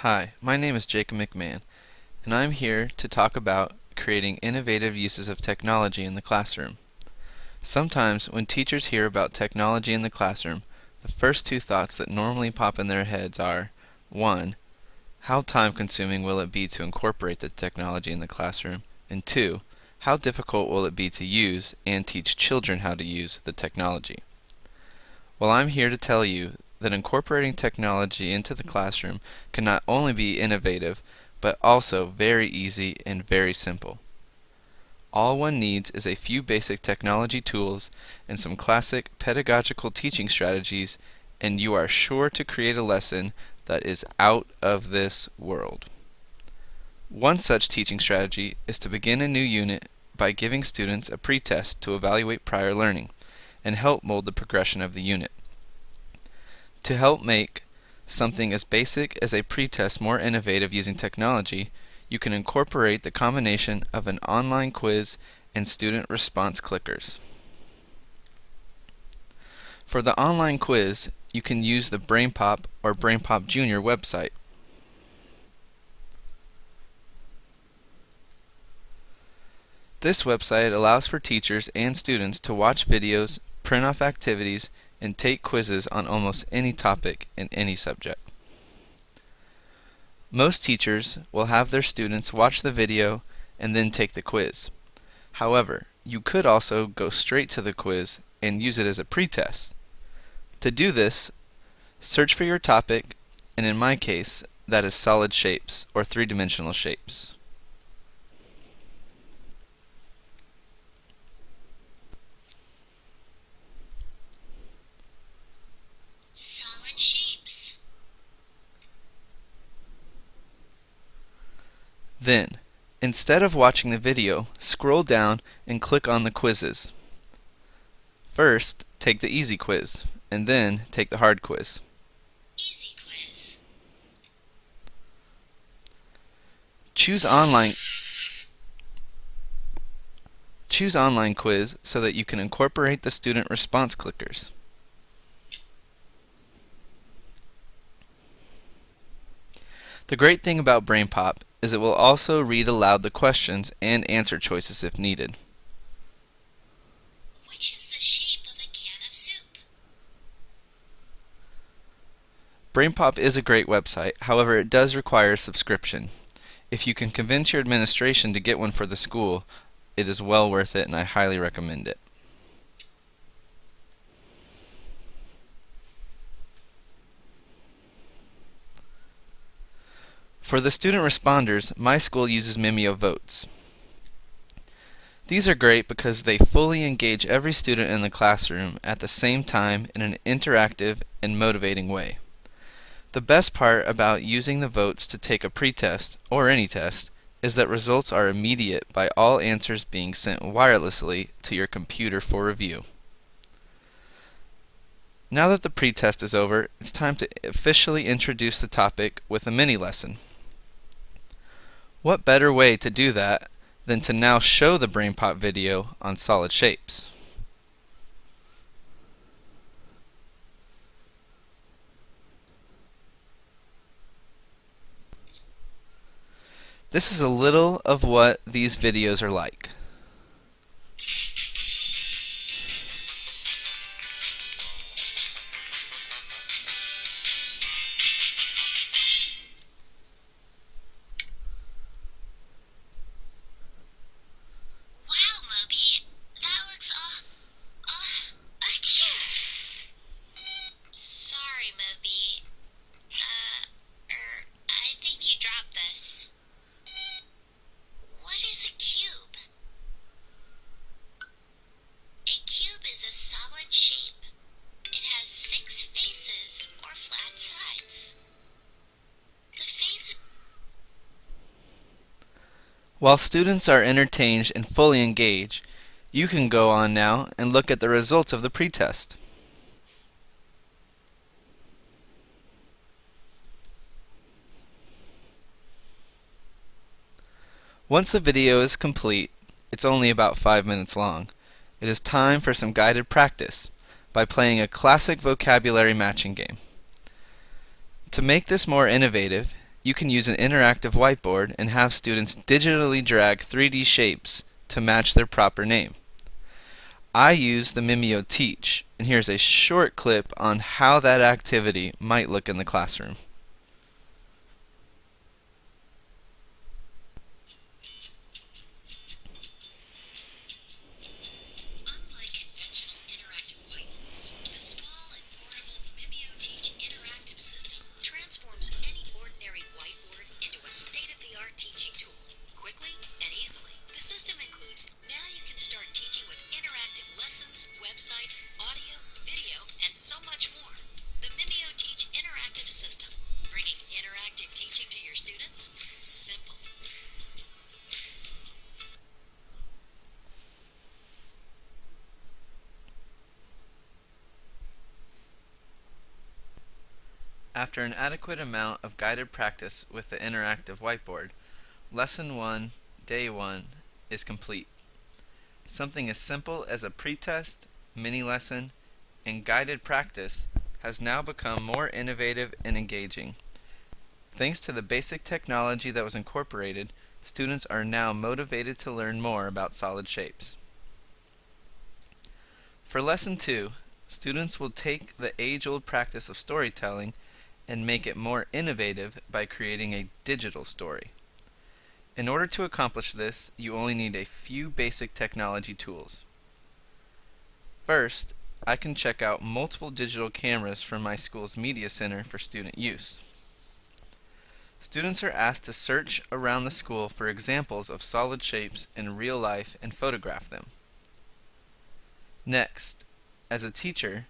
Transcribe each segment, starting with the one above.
Hi, my name is Jacob McMahon, and I'm here to talk about creating innovative uses of technology in the classroom. Sometimes when teachers hear about technology in the classroom, the first two thoughts that normally pop in their heads are, 1. How time-consuming will it be to incorporate the technology in the classroom? And 2. How difficult will it be to use and teach children how to use the technology? Well, I'm here to tell you that incorporating technology into the classroom can not only be innovative, but also very easy and very simple. All one needs is a few basic technology tools and some classic pedagogical teaching strategies, and you are sure to create a lesson that is out of this world. One such teaching strategy is to begin a new unit by giving students a pretest to evaluate prior learning and help mold the progression of the unit. To help make something as basic as a pretest more innovative using technology, you can incorporate the combination of an online quiz and student response clickers. For the online quiz, you can use the BrainPop or BrainPop Junior website. This website allows for teachers and students to watch videos, print off activities, and take quizzes on almost any topic in any subject. Most teachers will have their students watch the video and then take the quiz. However, you could also go straight to the quiz and use it as a pretest. To do this, search for your topic, and in my case, that is solid shapes or three-dimensional shapes. Then, instead of watching the video, scroll down and click on the quizzes. First, take the easy quiz, and then take the hard quiz. Easy quiz. Choose online quiz so that you can incorporate the student response clickers. The great thing about BrainPop is it will also read aloud the questions and answer choices if needed. Which is the shape of a can of soup? BrainPop is a great website, however it does require a subscription. If you can convince your administration to get one for the school, it is well worth it and I highly recommend it. For the student responders, my school uses Mimeo Votes. These are great because they fully engage every student in the classroom at the same time in an interactive and motivating way. The best part about using the votes to take a pretest, or any test, is that results are immediate by all answers being sent wirelessly to your computer for review. Now that the pretest is over, it's time to officially introduce the topic with a mini lesson. What better way to do that than to now show the BrainPop video on solid shapes? This is a little of what these videos are like. I think you dropped this. What is a cube? A cube is a solid shape. It has 6 faces or flat sides. The face. While students are entertained and fully engaged, you can go on now and look at the results of the pretest. Once the video is complete, it's only about 5 minutes long, it is time for some guided practice by playing a classic vocabulary matching game. To make this more innovative, you can use an interactive whiteboard and have students digitally drag 3D shapes to match their proper name. I use the Mimeo Teach, and here's a short clip on how that activity might look in the classroom. Unlike conventional interactive whiteboards, the small and portable Mimeo Teach interactive system transforms any ordinary whiteboard into a state-of-the-art teaching tool, quickly and easily. The system includes Now You Can Start Teaching with interactive lessons, websites, audio, video, and so much more. The Mimeo Teach interactive system, bringing interactive teaching to your students, simple. After an adequate amount of guided practice with the interactive whiteboard, Lesson 1, Day 1 is complete. Something as simple as a pretest, mini-lesson, and guided practice has now become more innovative and engaging. Thanks to the basic technology that was incorporated, students are now motivated to learn more about solid shapes. For Lesson 2, students will take the age-old practice of storytelling and make it more innovative by creating a digital story. In order to accomplish this, you only need a few basic technology tools. First, I can check out multiple digital cameras from my school's media center for student use. Students are asked to search around the school for examples of solid shapes in real life and photograph them. Next, as a teacher,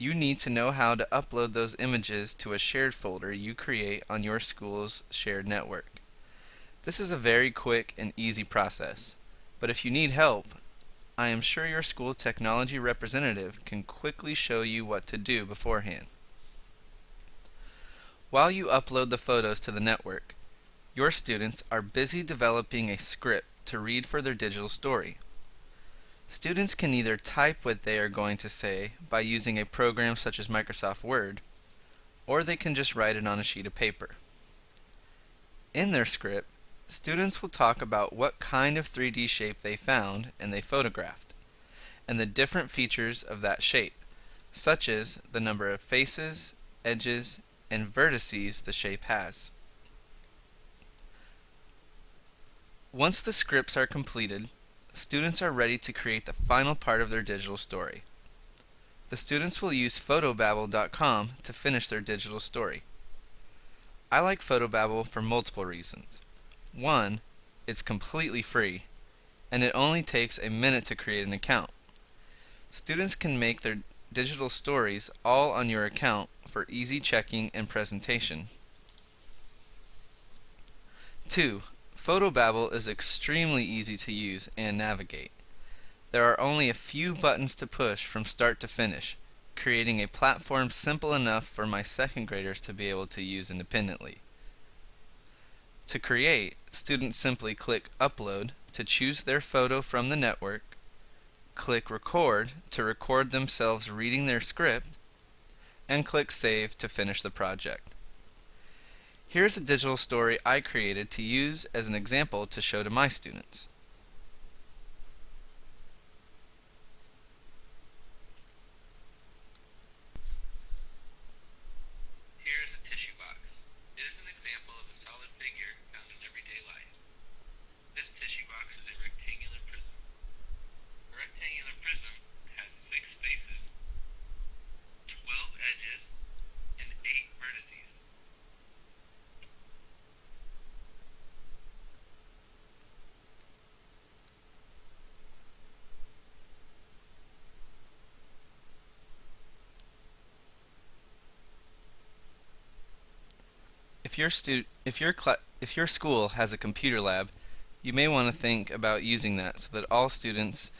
you need to know how to upload those images to a shared folder you create on your school's shared network. This is a very quick and easy process, but if you need help, I am sure your school technology representative can quickly show you what to do beforehand. While you upload the photos to the network, your students are busy developing a script to read for their digital story. Students can either type what they are going to say by using a program such as Microsoft Word, or they can just write it on a sheet of paper. In their script, students will talk about what kind of 3D shape they found and they photographed, and the different features of that shape, such as the number of faces, edges, and vertices the shape has. Once the scripts are completed, students are ready to create the final part of their digital story. The students will use photobabble.com to finish their digital story. I like Photobabble for multiple reasons. One, it's completely free, and it only takes a minute to create an account. Students can make their digital stories all on your account for easy checking and presentation. 2. Photobabble is extremely easy to use and navigate. There are only a few buttons to push from start to finish, creating a platform simple enough for my second graders to be able to use independently. To create, students simply click Upload to choose their photo from the network, click Record to record themselves reading their script, and click Save to finish the project. Here's a digital story I created to use as an example to show to my students. Here is a tissue box. It is an example of a solid figure found in everyday life. This tissue box is a rectangular prism. A rectangular prism has 6 faces, 12 edges, and 8 vertices. If your school has a computer lab, you may want to think about using that so that all students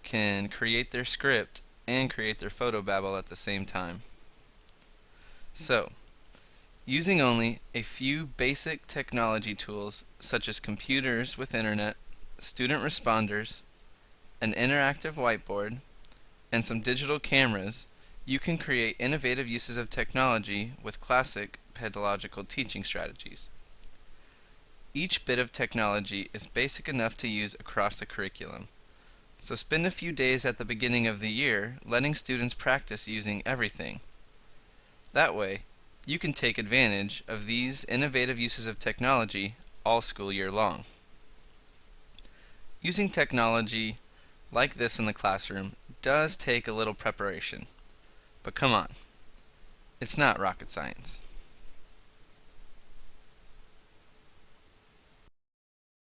can create their script and create their photobabble at the same time. So, using only a few basic technology tools such as computers with internet, student responders, an interactive whiteboard, and some digital cameras, you can create innovative uses of technology with classic pedagogical teaching strategies. Each bit of technology is basic enough to use across the curriculum. So spend a few days at the beginning of the year letting students practice using everything. That way, you can take advantage of these innovative uses of technology all school year long. Using technology like this in the classroom does take a little preparation. But come on, it's not rocket science.